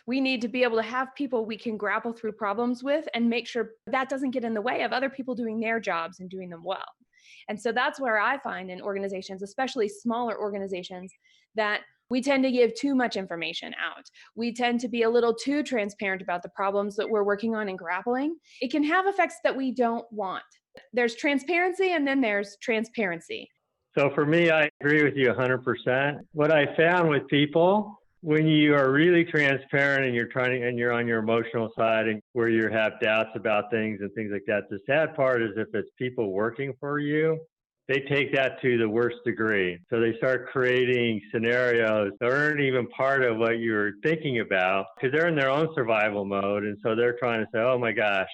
We need to be able to have people we can grapple through problems with and make sure that doesn't get in the way of other people doing their jobs and doing them well. And so that's where I find in organizations, especially smaller organizations, that we tend to give too much information out. We tend to be a little too transparent about the problems that we're working on and grappling. It can have effects that we don't want. There's transparency and then there's transparency. So for me, I agree with you 100%. What I found with people, when you are really transparent and you're on your emotional side and where you have doubts about things and things like that, the sad part is if it's people working for you, they take that to the worst degree. So they start creating scenarios that aren't even part of what you're thinking about because they're in their own survival mode. And so they're trying to say, oh my gosh,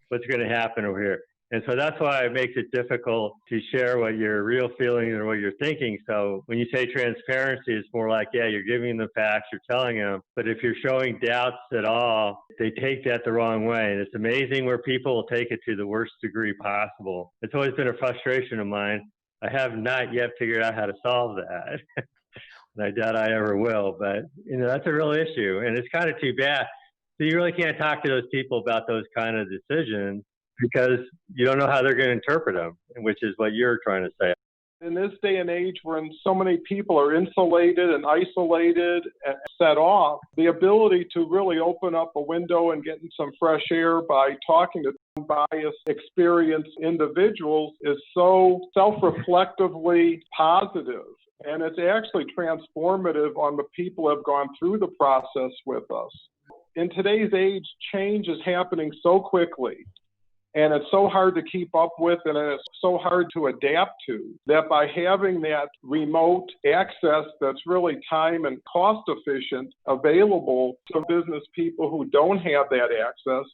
what's going to happen over here? And so that's why it makes it difficult to share what your real feelings or what you're thinking. So when you say transparency, it's more like, yeah, you're giving them facts, you're telling them. But if you're showing doubts at all, they take that the wrong way. And it's amazing where people will take it to the worst degree possible. It's always been a frustration of mine. I have not yet figured out how to solve that. And I doubt I ever will. But, that's a real issue. And it's kind of too bad. So you really can't talk to those people about those kind of decisions because you don't know how they're going to interpret them, which is what you're trying to say. In this day and age when so many people are insulated and isolated and set off, the ability to really open up a window and get in some fresh air by talking to unbiased, experienced individuals is so self-reflectively positive. And it's actually transformative on the people who have gone through the process with us. In today's age, change is happening so quickly. And it's so hard to keep up with and it's so hard to adapt to that by having that remote access that's really time and cost efficient available to business people who don't have that access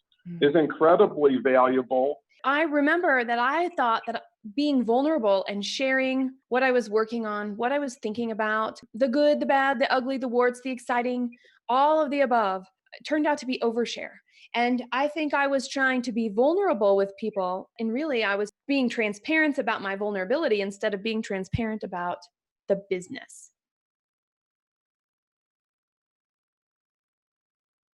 is incredibly valuable. I remember that I thought that being vulnerable and sharing what I was working on, what I was thinking about, the good, the bad, the ugly, the warts, the exciting, all of the above, turned out to be overshare. And I think I was trying to be vulnerable with people. And really, I was being transparent about my vulnerability instead of being transparent about the business.